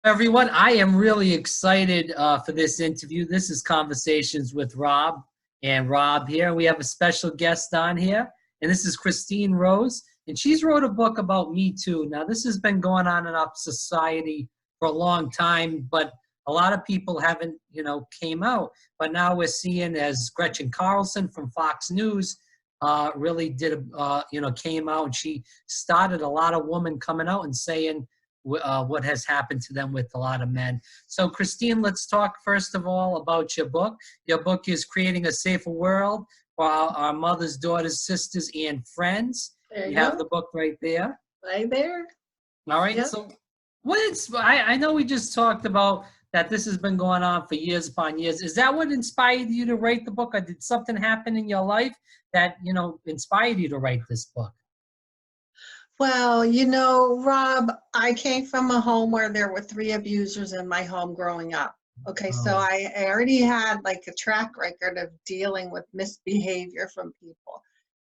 Everyone, I am really excited for this interview. This is Conversations with Rob and Rob here. We have a special guest on here, and this is Christine Rose, and she's wrote a book about Me Too. Now, this has been going on in our society for a long time, but a lot of people haven't, came out. But now we're seeing, as Gretchen Carlson from Fox News really did, came out, and she started a lot of women coming out and saying, what has happened to them with a lot of men. So Christine, let's talk first of all about your book. Your book is Creating a Safer World for our mothers, daughters, sisters, and friends. You have the book right there. Right there. All right. Yep. So I know we just talked about that this has been going on for years upon years. Is that what inspired you to write the book, or did something happen in your life that, inspired you to write this book? Well, Rob, I came from a home where there were 3 abusers in my home growing up. Okay, so I already had like a track record of dealing with misbehavior from people.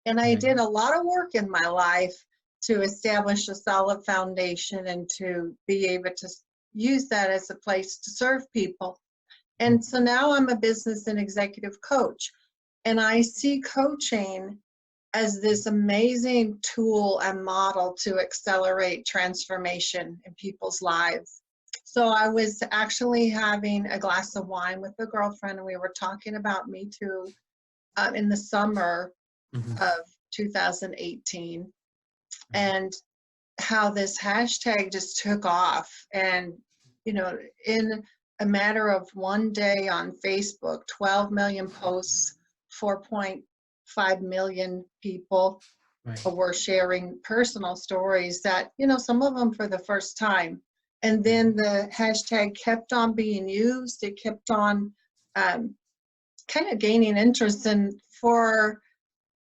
And I did a lot of work in my life to establish a solid foundation and to be able to use that as a place to serve people. And so now I'm a business and executive coach. And I see coaching as this amazing tool and model to accelerate transformation in people's lives. So I was actually having a glass of wine with a girlfriend, and we were talking about Me Too in the summer of 2018, and how this hashtag just took off. And, in a matter of one day on Facebook, 12 million posts, 4.5 million people were sharing personal stories that, some of them for the first time. And then the hashtag kept on being used. It kept on kind of gaining interest. And for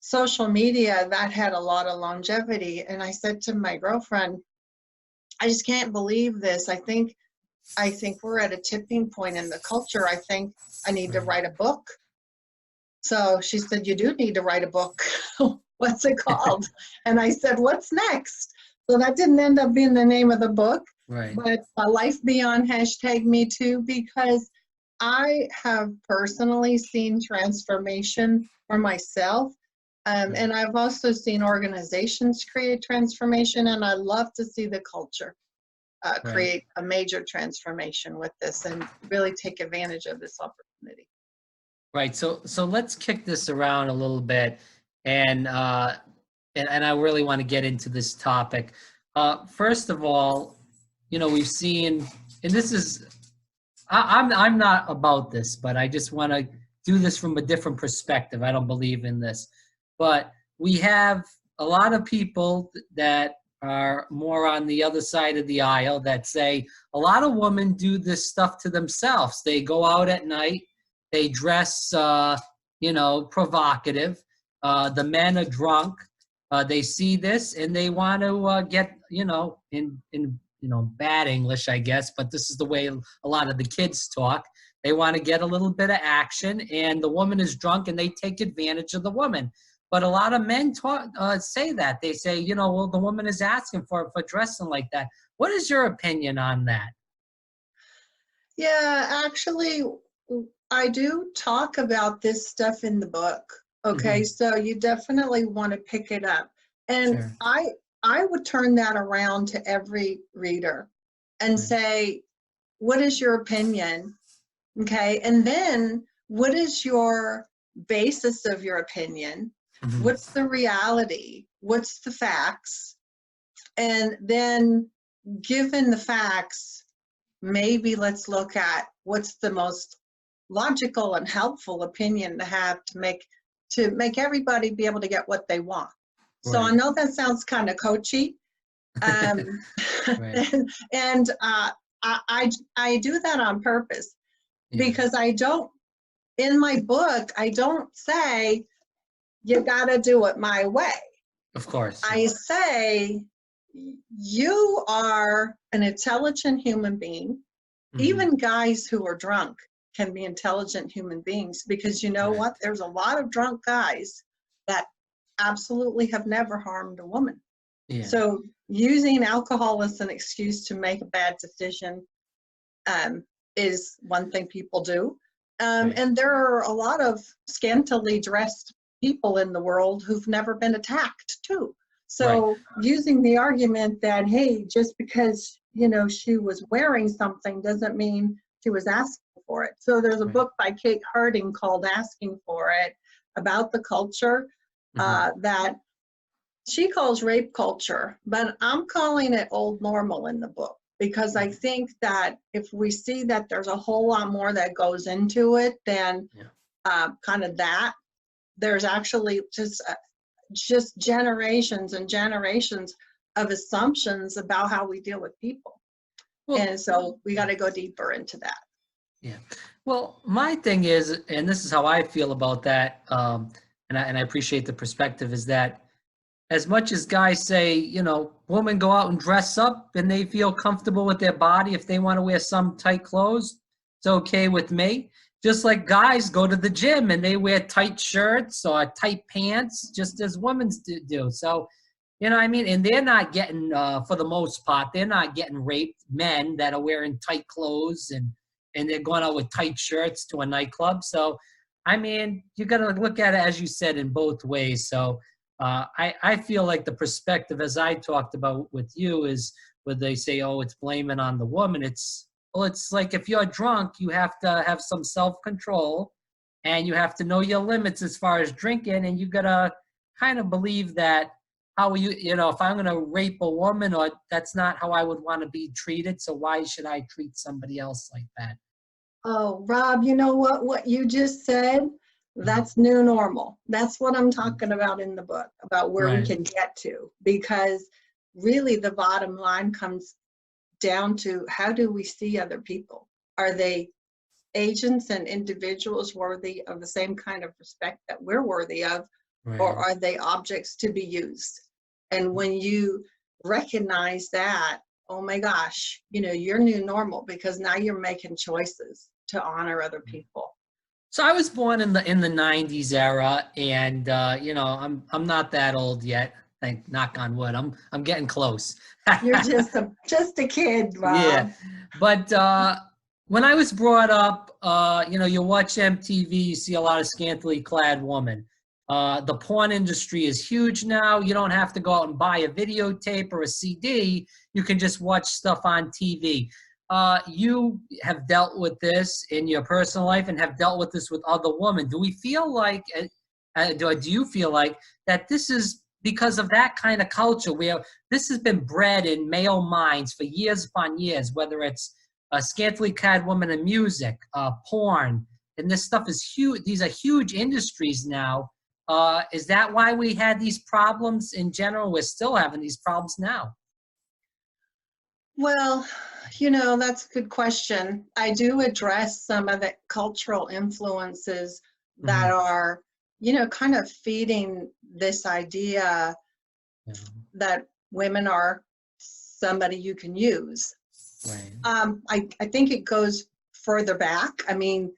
social media, that had a lot of longevity. And I said to my girlfriend, I just can't believe this. I think we're at a tipping point in the culture. I think I need to write a book. So she said, you do need to write a book. What's it called? And I said, what's next? So that didn't end up being the name of the book, but Life Beyond #MeToo, because I have personally seen transformation for myself. And I've also seen organizations create transformation, and I love to see the culture create a major transformation with this and really take advantage of this opportunity. Right. So let's kick this around a little bit, and I really want to get into this topic. First of all, we've seen, and this is, I'm not about this, but I just want to do this from a different perspective. I don't believe in this, but we have a lot of people that are more on the other side of the aisle that say a lot of women do this stuff to themselves. They go out at night. They dress, provocative. The men are drunk. They see this and they want to get, in bad English, I guess, but this is the way a lot of the kids talk. They want to get a little bit of action, and the woman is drunk, and they take advantage of the woman. But a lot of men say that. They say, well, the woman is asking for dressing like that. What is your opinion on that? Yeah, actually, I do talk about this stuff in the book. Okay, so you definitely want to pick it up. And I would turn that around to every reader and say, what is your opinion? Okay, and then what is your basis of your opinion? What's the reality? What's the facts? And then given the facts, maybe let's look at what's the most logical and helpful opinion to have to make everybody be able to get what they want. So I know that sounds kind of coachy, and I do that on purpose because in my book, I don't say you got to do it my way. Of course. I say you are an intelligent human being. Even guys who are drunk can be intelligent human beings, because what? There's a lot of drunk guys that absolutely have never harmed a woman. So using alcohol as an excuse to make a bad decision is one thing people do. Right. And there are a lot of scantily dressed people in the world who've never been attacked too. Right. So using the argument that, hey, just because, she was wearing something doesn't mean she was asking for it. So there's a Right. book by Kate Harding called Asking for It, about the culture that she calls rape culture, but I'm calling it old normal in the book, because I think that if we see that there's a whole lot more that goes into it than kind of that, there's actually just generations and generations of assumptions about how we deal with people. Well, And so we got to go deeper into that. yeah. Well, my thing is, and this is how I feel about that, and I appreciate the perspective, is that as much as guys say, women go out and dress up and they feel comfortable with their body, if they want to wear some tight clothes, it's okay with me. Just like guys go to the gym and they wear tight shirts or tight pants, just as women do. So, I mean? And they're not getting, for the most part, they're not getting raped, men that are wearing tight clothes and they're going out with tight shirts to a nightclub. So, I mean, you got to look at it, as you said, in both ways. So I feel like the perspective, as I talked about with you, is where they say, oh, it's blaming on the woman. It's like if you're drunk, you have to have some self-control and you have to know your limits as far as drinking. And you got to kind of believe that if I'm going to rape a woman, or that's not how I would want to be treated. So why should I treat somebody else like that? Oh, Rob, you know what you just said? That's new normal. That's what I'm talking about in the book, about where we can get to, because really the bottom line comes down to, how do we see other people? Are they agents and individuals worthy of the same kind of respect that we're worthy of, or are they objects to be used? And when you recognize that, oh my gosh, you're new normal, because now you're making choices to honor other people. So I was born in the 90s era, and I'm not that old yet. Thank knock on wood. I'm getting close. You're just a kid, Rob. Yeah, but when I was brought up, you watch MTV, you see a lot of scantily clad women. The porn industry is huge now. You don't have to go out and buy a videotape or a CD. You can just watch stuff on TV. You have dealt with this in your personal life and have dealt with this with other women. Do we feel like, do you feel like that this is because of that kind of culture where this has been bred in male minds for years upon years, whether it's a scantily clad woman in music, porn, and this stuff is huge. These are huge industries now. Is that why we had these problems in general? We're still having these problems now. Well, that's a good question. I do address some of the cultural influences that are, kind of feeding this idea that women are somebody you can use. Right. I think it goes further back. I mean,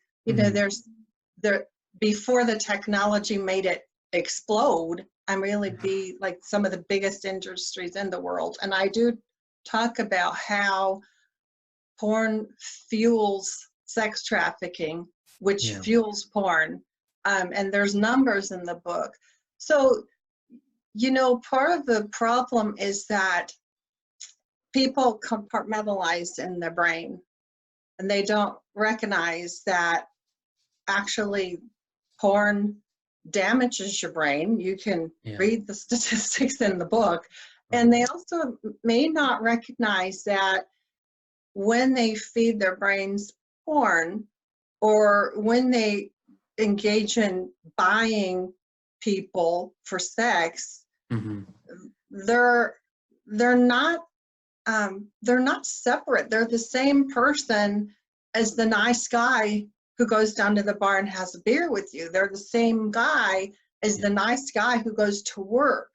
before the technology made it explode and really be like some of the biggest industries in the world. And I do talk about how porn fuels sex trafficking, which fuels porn. And there's numbers in the book. So, part of the problem is that people compartmentalize in their brain, and they don't recognize that actually porn damages your brain. You can read the statistics in the book. And they also may not recognize that when they feed their brains porn, or when they engage in buying people for sex, they're not separate. They're the same person as the nice guy who goes down to the bar and has a beer with you. They're the same guy as the nice guy who goes to work.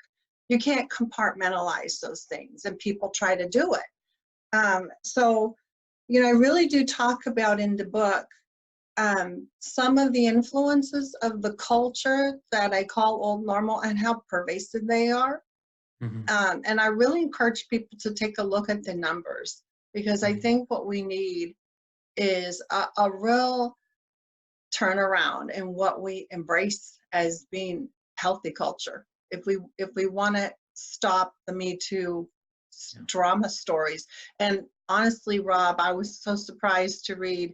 You can't compartmentalize those things, and people try to do it. So, I really do talk about in the book some of the influences of the culture that I call old normal and how pervasive they are. And I really encourage people to take a look at the numbers, because I think what we need is a real turnaround in what we embrace as being healthy culture. If we want to stop the Me Too drama stories. And honestly, Rob, I was so surprised to read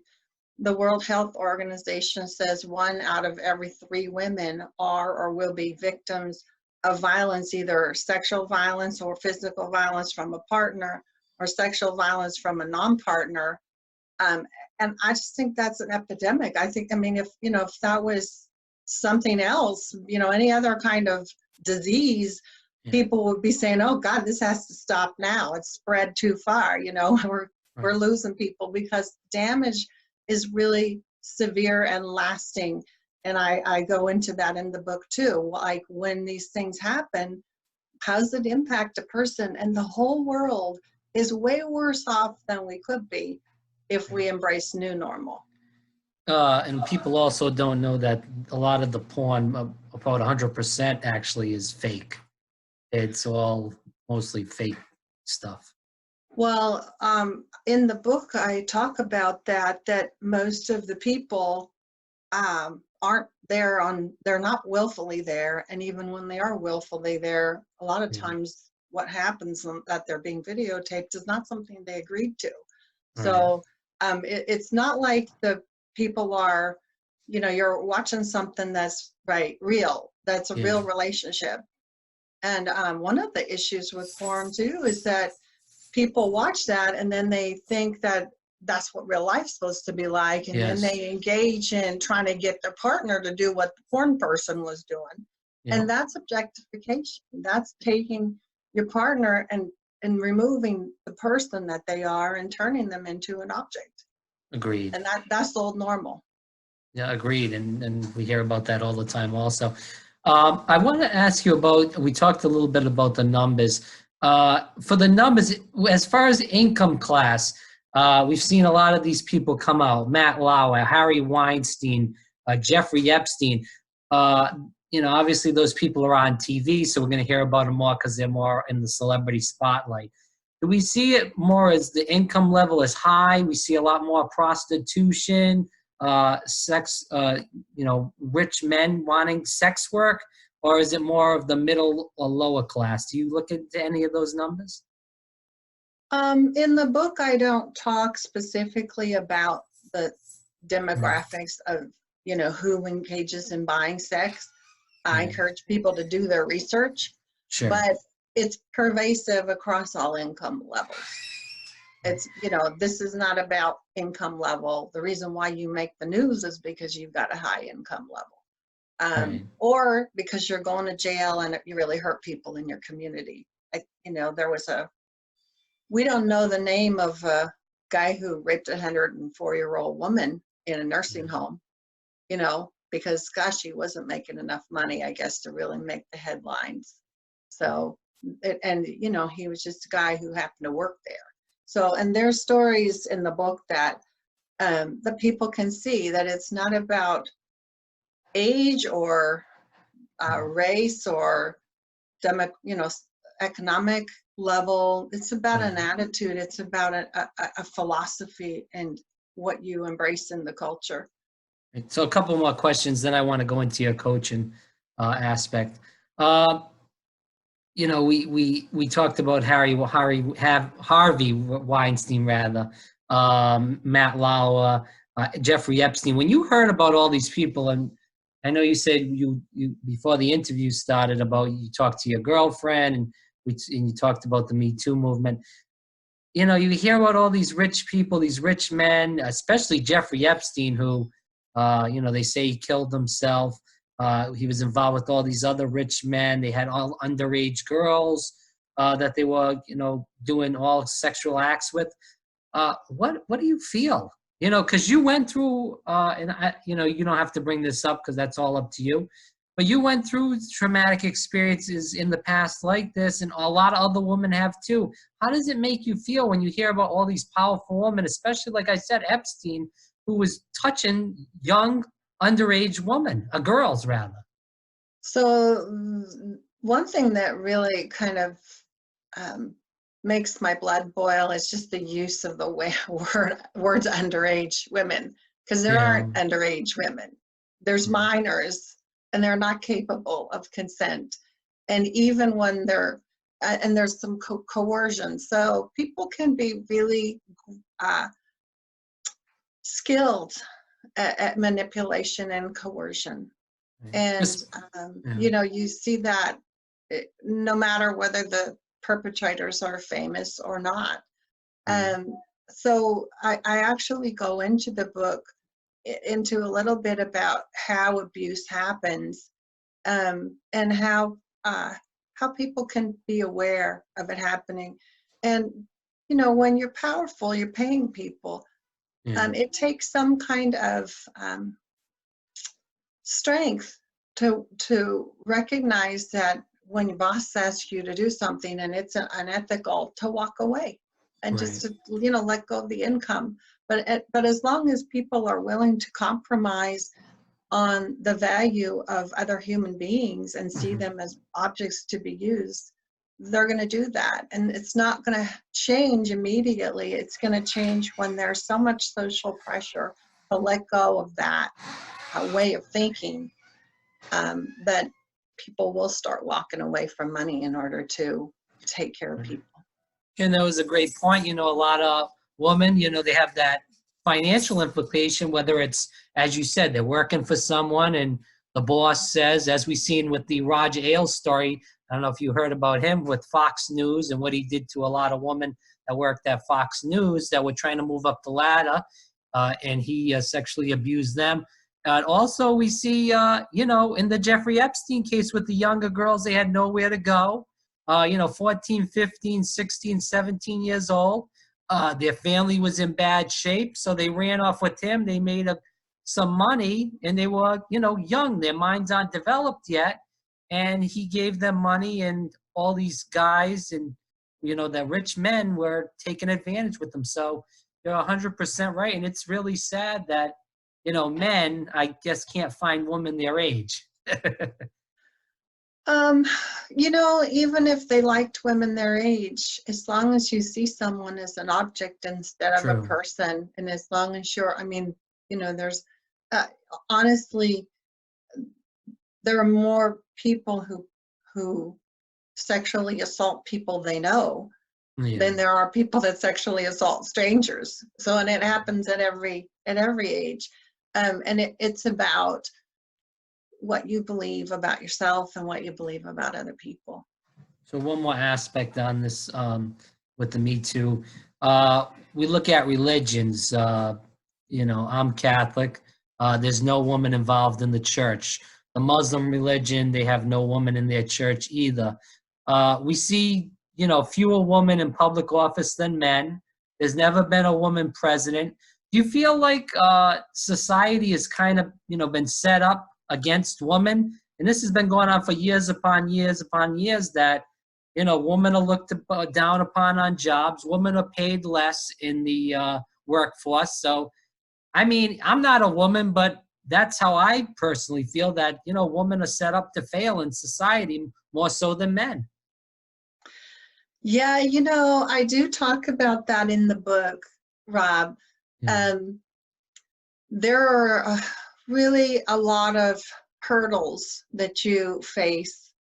the World Health Organization says 1 out of every 3 women are or will be victims of violence, either sexual violence or physical violence from a partner, or sexual violence from a non-partner. And I just think that's an epidemic. I mean, if that was something else, any other kind of disease, people would be saying, oh God, this has to stop now. It's spread too far. We're losing people because damage is really severe and lasting. And I go into that in the book too. Like, when these things happen, how does it impact a person? And the whole world is way worse off than we could be if we embrace new normal. And people also don't know that a lot of the porn, about 100% actually, is fake. It's all mostly fake stuff. Well, in the book, I talk about that most of the people aren't there they're not willfully there. And even when they are willfully there, a lot of times what happens that they're being videotaped is not something they agreed to. So it's not like the people are, you're watching something that's real, that's a real relationship. And one of the issues with porn too is that people watch that and then they think that that's what real life's supposed to be like. And then they engage in trying to get their partner to do what the porn person was doing. And that's objectification. That's taking your partner and removing the person that they are and turning them into an object. Agreed. And that's old normal. Yeah, agreed. And we hear about that all the time also. I want to ask you about, we talked a little bit about the numbers. For the numbers, as far as income class, we've seen a lot of these people come out: Matt Lauer, Harry Weinstein, Jeffrey Epstein. Obviously those people are on TV, so we're going to hear about them more because they're more in the celebrity spotlight. Do we see it more as the income level is high? We see a lot more prostitution, sex, rich men wanting sex work, or is it more of the middle or lower class? Do you look into any of those numbers? In the book, I don't talk specifically about the demographics of, who engages in buying sex. I encourage people to do their research, but it's pervasive across all income levels. It's, this is not about income level. The reason why you make the news is because you've got a high income level, or because you're going to jail and you really hurt people in your community. There was we don't know the name of a guy who raped a 104-year-old woman in a nursing home, because gosh, he wasn't making enough money, I guess, to really make the headlines. So, he was just a guy who happened to work there. So, and there's stories in the book that the people can see that it's not about age or race or economic level. It's about an attitude. It's about a philosophy and what you embrace in the culture. So a couple more questions, then I want to go into your coaching aspect. We talked about Harvey Weinstein, rather, Matt Lauer, Jeffrey Epstein. When you heard about all these people, and I know you said you before the interview started about you talked to your girlfriend and you talked about the Me Too movement. You hear about all these rich people, these rich men, especially Jeffrey Epstein, who, they say he killed himself. He was involved with all these other rich men. They had all underage girls that they were, doing all sexual acts with. What do you feel? Because you went through, you don't have to bring this up because that's all up to you. But you went through traumatic experiences in the past like this, and a lot of other women have too. How does it make you feel when you hear about all these powerful women, especially, like I said, Epstein, who was touching young, underage women, girls rather? So one thing that really kind of makes my blood boil is just the use of the words underage women, because there Yeah. aren't underage women. There's minors, and they're not capable of consent. And even when they're, and there's some coercion. So people can be really skilled at manipulation and coercion. And, you know, you see that no matter whether the perpetrators are famous or not. So I actually go into the book into a little bit about how abuse happens, and how people can be aware of it happening. And, you know, when you're powerful, you're paying people. It takes some kind of strength to recognize that when your boss asks you to do something and it's unethical, to walk away and just to, you know, let go of the income. But as long as people are willing to compromise on the value of other human beings and see them as objects to be used, they're going to do that. And it's not going to change immediately. It's going to change when there's so much social pressure to let go of that way of thinking, that people will start walking away from money in order to take care of people. And that was a great point. You know, a lot of women, you know, they have that financial implication, whether it's, as you said, they're working for someone and the boss says, as we've seen with the Roger Ailes story, I don't know if you heard about him with Fox News and what he did to a lot of women that worked at Fox News that were trying to move up the ladder, and he sexually abused them. Also, we see, you know, in the Jeffrey Epstein case with the younger girls, they had nowhere to go. You know, 14, 15, 16, 17 years old. Their family was in bad shape, so they ran off with him. They made some money, and they were, you know, young. Their minds aren't developed yet. And he gave them money, and all these guys and, you know, the rich men were taking advantage with them. So you're 100% right. And it's really sad that, you know, men, I guess, can't find women their age. You know, even if they liked women their age, as long as you see someone as an object instead of a person, and as long as you're, I mean, you know, there's, honestly, there are more people who sexually assault people they know than there are people that sexually assault strangers. So, and it happens at every age. And it's about what you believe about yourself and what you believe about other people. So one more aspect on this, with the Me Too, we look at religions. You know, I'm Catholic. There's no woman involved in the church. The Muslim religion, they have no woman in their church either. We see, you know, fewer women in public office than men. There's never been a woman president. Do you feel like society has kind of, you know, been set up against women? And this has been going on for years upon years upon years, that, you know, women are looked down upon on jobs. Women are paid less in the workforce. So, I mean, I'm not a woman, but that's how I personally feel, that, you know, women are set up to fail in society more so than men. Yeah, you know, I do talk about that in the book, Rob. There are really a lot of hurdles that you face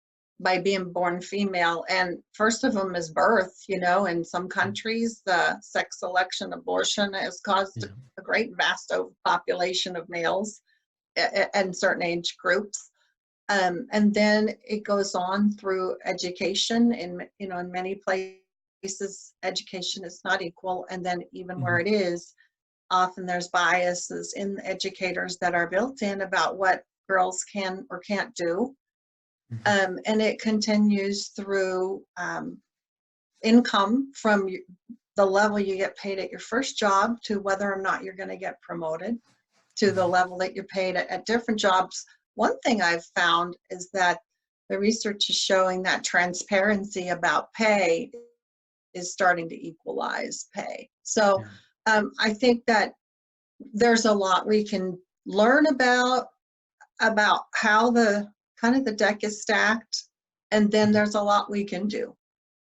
by being born female, and first of them is birth. You know, in some countries, the sex selection abortion has caused a great vast overpopulation of males and certain age groups. And then it goes on through education. In, you know, in many places, education is not equal, and then even where it is, often there's biases in the educators that are built in about what girls can or can't do. And it continues through income, from the level you get paid at your first job to whether or not you're going to get promoted, to the level that you're paid at different jobs. One thing I've found is that the research is showing that transparency about pay is starting to equalize pay. So I think that there's a lot we can learn about how the kind of the deck is stacked, and then there's a lot we can do.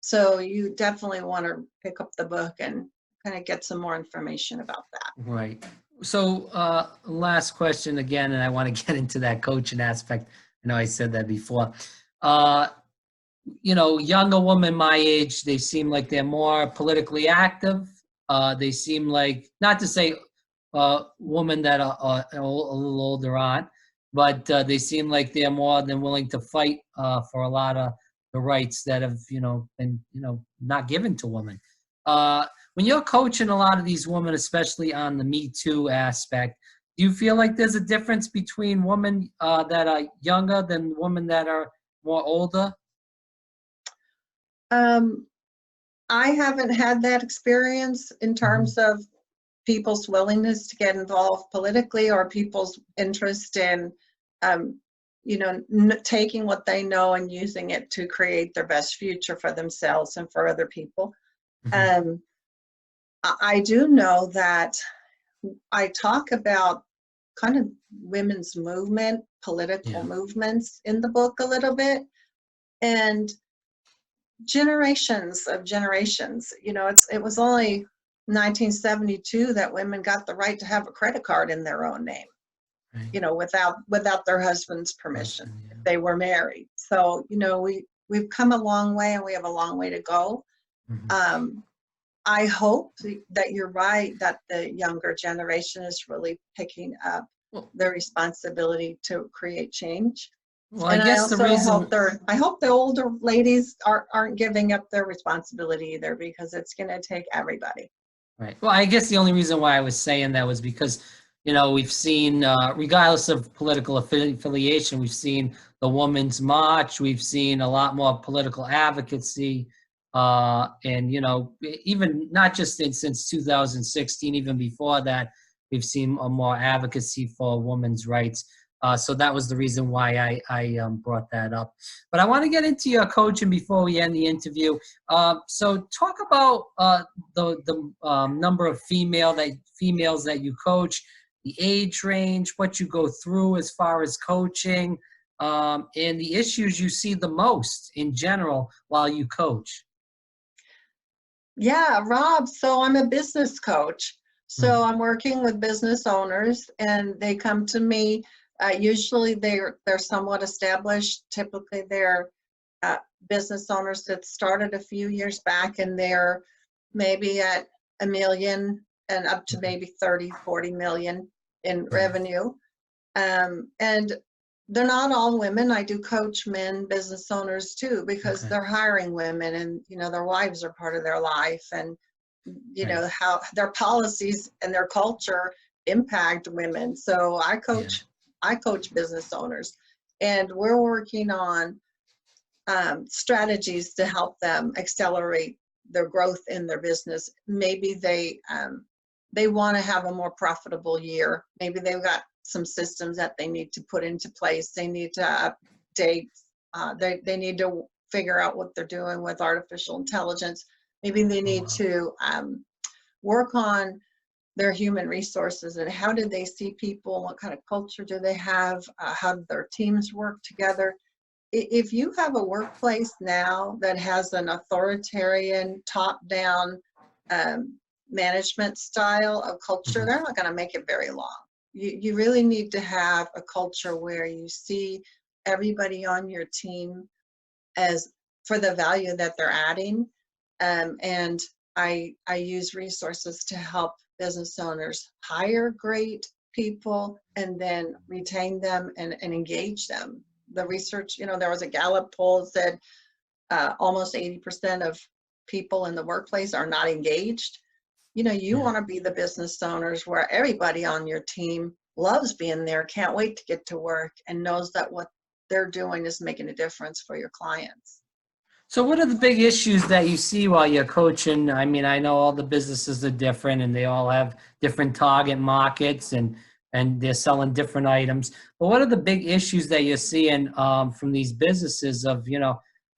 So you definitely want to pick up the book and kind of get some more information about that. Right. So last question again, and I want to get into that coaching aspect. I know I said that before. Younger women my age, they seem like they're more politically active. They seem like, not to say women that are a little older on, but they seem like they're more than willing to fight for a lot of the rights that have, been, not given to women. When you're coaching a lot of these women, especially on the Me Too aspect, do you feel like there's a difference between women that are younger than women that are more older? I haven't had that experience in terms of people's willingness to get involved politically or people's interest in, taking what they know and using it to create their best future for themselves and for other people. I do know that I talk about kind of women's movement, political movements in the book a little bit, and generations of generations. It was only 1972 that women got the right to have a credit card in their own name, Right. without their husband's permission Yeah. if they were married. So, we've come a long way and we have a long way to go. Mhm. I hope that you're right, that the younger generation is really picking up Well, the responsibility to create change. I And I guess the also hope reason, I hope the older ladies aren't giving up their responsibility either, because it's going to take everybody. right. Well, I guess the only reason why I was saying that was because, we've seen, regardless of political affiliation, we've seen the Women's March, we've seen a lot more political advocacy, and, even not just since 2016, even before that, we've seen a more advocacy for women's rights. So that was the reason why I brought that up. But I want to get into your coaching before we end the interview. So talk about the number of females that you coach, the age range, what you go through as far as coaching, and the issues you see the most in general while you coach. Yeah, Rob. So I'm a business coach. So I'm working with business owners, and they come to me. Usually they're somewhat established. Typically they're business owners that started a few years back, and they're maybe at a million and up to maybe 30, 40 million in revenue. And they're not all women. I do coach men business owners too, because Okay. they're hiring women, and their wives are part of their life, and Right. how their policies and their culture impact women. So Yeah. I coach business owners, and we're working on strategies to help them accelerate their growth in their business. Maybe they want to have a more profitable year. Maybe they've got some systems that they need to put into place. They need to update. They need to figure out what they're doing with artificial intelligence. Maybe they Oh, need wow. to work on their human resources, and how do they see people? What kind of culture do they have? How do their teams work together? If you have a workplace now that has an authoritarian, top-down management style of culture, Mhm. they're not going to make it very long. You really need to have a culture where you see everybody on your team as for the value that they're adding. And I use resources to help business owners hire great people and then retain them and engage them. The research, there was a Gallup poll that said almost 80% of people in the workplace are not engaged. You Yeah. want to be the business owners where everybody on your team loves being there, can't wait to get to work, and knows that what they're doing is making a difference for your clients. So what are the big issues that you see while you're coaching? I mean, I know all the businesses are different and they all have different target markets and they're selling different items. But what are the big issues that you're seeing from these businesses of,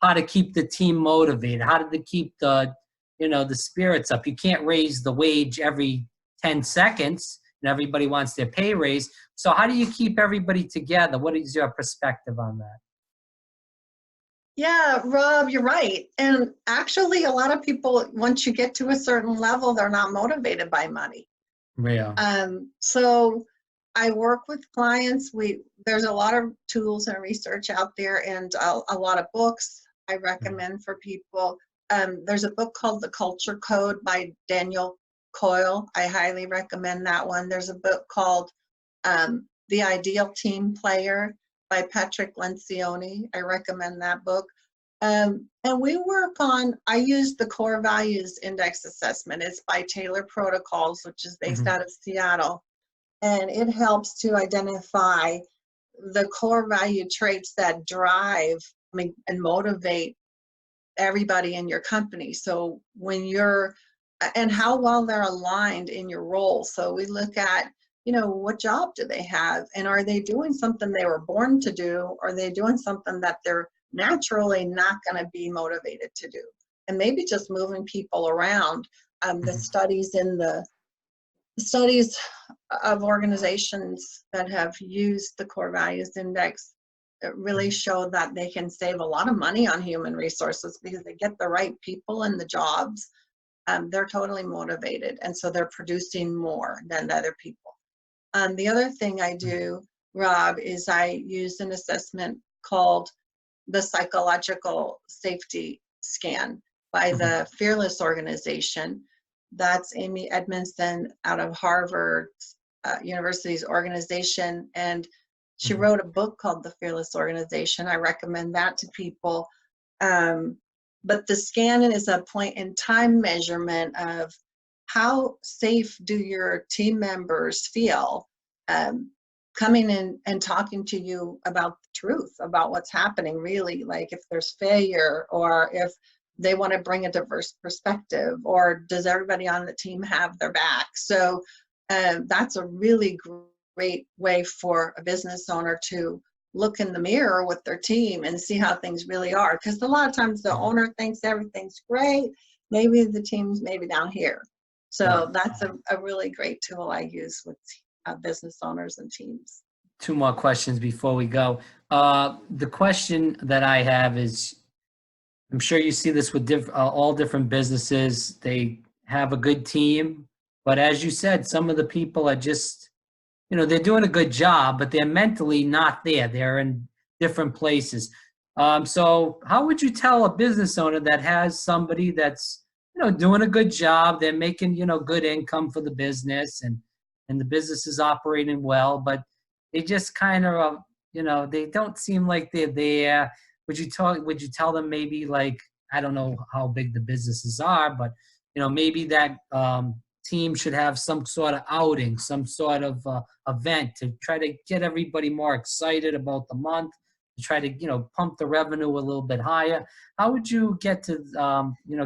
how to keep the team motivated, how to keep the spirits up? You can't raise the wage every 10 seconds and everybody wants their pay raise. So how do you keep everybody together? What is your perspective on that? Yeah, Rob, you're right. And actually, a lot of people, once you get to a certain level, they're not motivated by money. Yeah. So I work with clients. There's a lot of tools and research out there, and a lot of books I recommend for people. There's a book called The Culture Code by Daniel Coyle. I highly recommend that one. There's a book called The Ideal Team Player by Patrick Lencioni. I recommend that book. And I use the Core Values Index Assessment. It's by Taylor Protocols, which is based out of Seattle. And it helps to identify the core value traits that drive, and motivate everybody in your company. So and how well they're aligned in your role. So we look at, what job do they have? And are they doing something they were born to do? Or are they doing something that they're naturally not going to be motivated to do? And maybe just moving people around. The studies of organizations that have used the Core Values Index really show that they can save a lot of money on human resources because they get the right people in the jobs. They're totally motivated, and so they're producing more than other people. The other thing I do, Rob, is I use an assessment called the Psychological Safety Scan by the Fearless organization. That's Amy Edmondson out of Harvard University's organization, and she wrote a book called The Fearless Organization. I recommend that to people. But the scan is a point-in-time measurement of how safe do your team members feel coming in and talking to you about the truth, about what's happening really, like if there's failure or if they want to bring a diverse perspective, or does everybody on the team have their back? So that's a really great way for a business owner to look in the mirror with their team and see how things really are. Because a lot of times the owner thinks everything's great. Maybe the team's maybe down here. So that's a really great tool I use with business owners and teams. Two more questions before we go. The question that I have is, I'm sure you see this with all different businesses. They have a good team, but as you said, some of the people are just, they're doing a good job, but they're mentally not there. They're in different places. So how would you tell a business owner that has somebody that's, doing a good job, they're making, good income for the business, and the business is operating well, but they just kind of, they don't seem like they're there. Would you tell them maybe, like, I don't know how big the businesses are, but, maybe that team should have some sort of outing, some sort of event to try to get everybody more excited about the month, to try to, pump the revenue a little bit higher? How would you get to,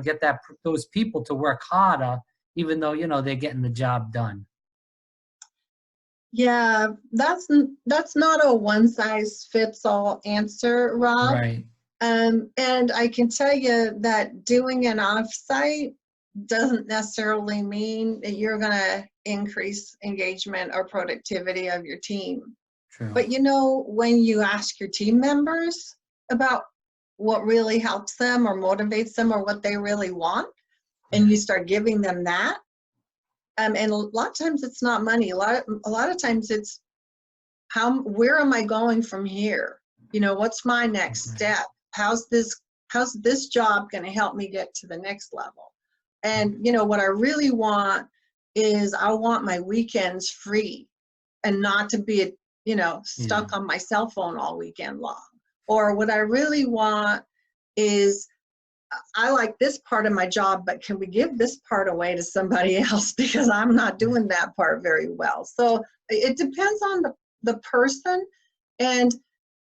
get those people to work harder, even though, they're getting the job done? Yeah, that's not a one size fits all answer, Rob. Right. And I can tell you that doing an offsite doesn't necessarily mean that you're going to increase engagement or productivity of your team. True. But when you ask your team members about what really helps them or motivates them or what they really want, and you start giving them that, and a lot of times it's not money. A lot of times it's where am I going from here? What's my next step? How's this job going to help me get to the next level? And what I really want is I want my weekends free and not to be stuck on my cell phone all weekend long. Or what I really want is, I like this part of my job, but can we give this part away to somebody else because I'm not doing that part very well? So it depends on the person, and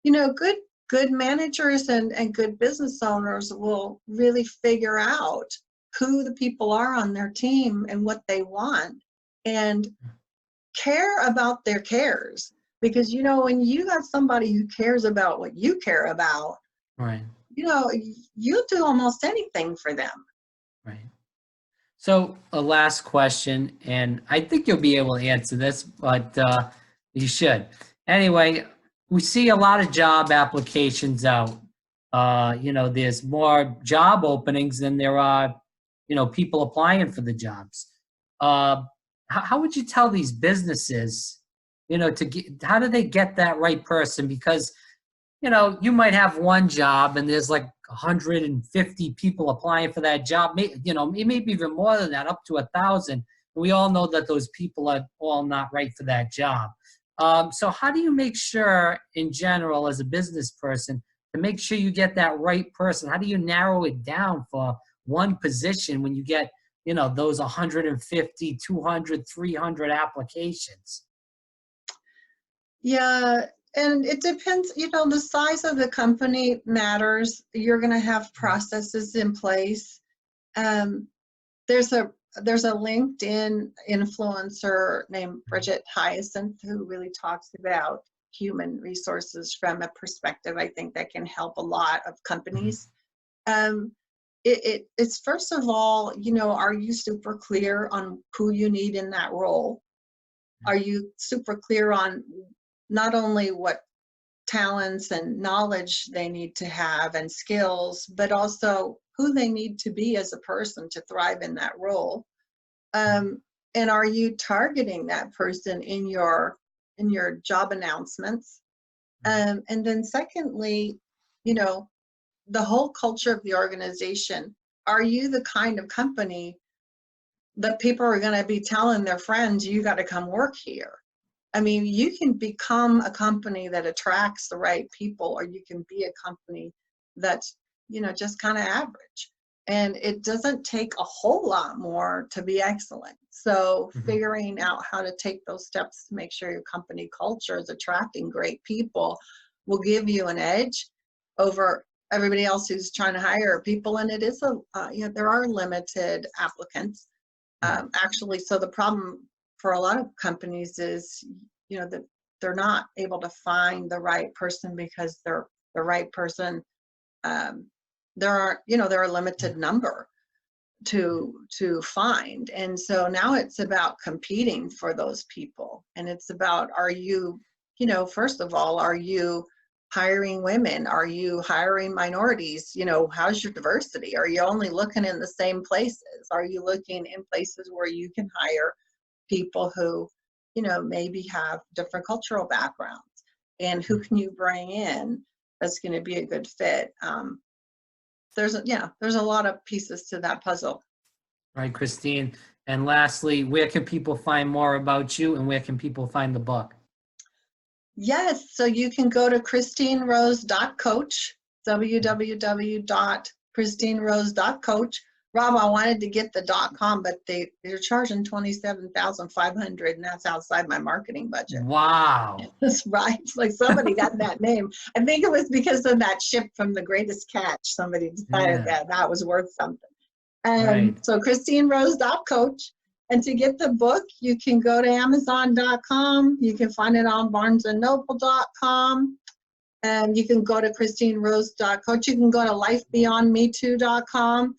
good managers and good business owners will really figure out who the people are on their team and what they want, and care about their cares. Because when you got somebody who cares about what you care about, right, you'll do almost anything for them. right. So a last question, and I think you'll be able to answer this, but you should. Anyway, we see a lot of job applications out. there's more job openings than there are, people applying for the jobs. How would you tell these businesses, how do they get that right person? Because, you might have one job and there's like 150 people applying for that job. It may be even more than that, up to 1,000. We all know that those people are all not right for that job. So how do you make sure, in general, as a business person, to make sure you get that right person? How do you narrow it down for one position when you get, those 150, 200, 300 applications? Yeah, and it depends, the size of the company matters. You're going to have processes in place. There's a LinkedIn influencer named Bridget Hyacinth who really talks about human resources from a perspective, I think, that can help a lot of companies. It's first of all, are you super clear on who you need in that role? Are you super clear on not only what talents and knowledge they need to have and skills, but also who they need to be as a person to thrive in that role? And are you targeting that person in your job announcements? And then secondly, the whole culture of the organization. Are you the kind of company that people are going to be telling their friends, you got to come work here? I mean, you can become a company that attracts the right people, or you can be a company that's, just kind of average. And it doesn't take a whole lot more to be excellent. So figuring out how to take those steps to make sure your company culture is attracting great people will give you an edge over everybody else who's trying to hire people. And it is there are limited applicants. Actually, so the problem for a lot of companies is, that they're not able to find the right person because they're the right person. There are a limited number to find. And so now it's about competing for those people. And it's about, are you, first of all, are you hiring women? Are you hiring minorities? How's your diversity? Are you only looking in the same places? Are you looking in places where you can hire people who, maybe have different cultural backgrounds? And who can you bring in that's going to be a good fit? There's a lot of pieces to that puzzle. Right, Christine. And lastly, where can people find more about you, and where can people find the book? Yes, so you can go to christinerose.coach, www.christinerose.coach. Rob, I wanted to get the .com, but they're charging $27,500, and that's outside my marketing budget. Wow. That's right. It's like somebody got that name. I think it was because of that ship from The Greatest Catch. Somebody decided that was worth something. Right. So christinerose.coach. And to get the book, you can go to amazon.com. You can find it on barnesandnoble.com. And you can go to christinerose.coach. You can go to lifebeyondmetoo.com.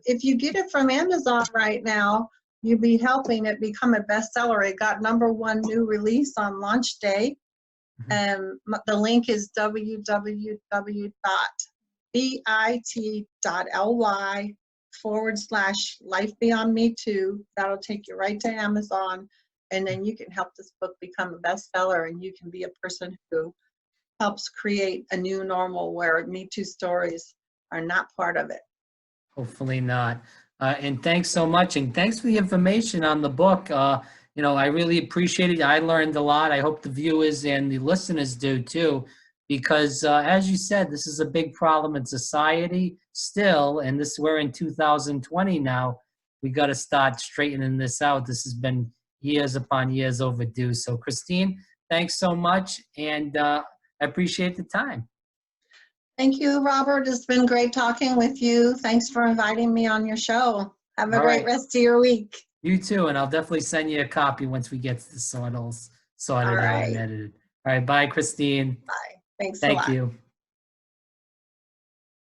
If you get it from Amazon right now, you'll be helping it become a bestseller. It got #1 new release on launch day. The link is www.bit.ly/lifebeyondmetoo. That'll take you right to Amazon. And then you can help this book become a bestseller, and you can be a person who helps create a new normal where Me Too stories are not part of it. Hopefully not. And thanks so much. And thanks for the information on the book. I really appreciate it. I learned a lot. I hope the viewers and the listeners do too, because as you said, this is a big problem in society still. And we're in 2020 now. We got to start straightening this out. This has been years upon years overdue. So Christine, thanks so much. And I appreciate the time. Thank you, Robert. It's been great talking with you. Thanks for inviting me on your show. Have a great rest of your week. You too, and I'll definitely send you a copy once we get this sorted out and edited. All right, bye, Christine. Bye. Thanks a lot. Thank you.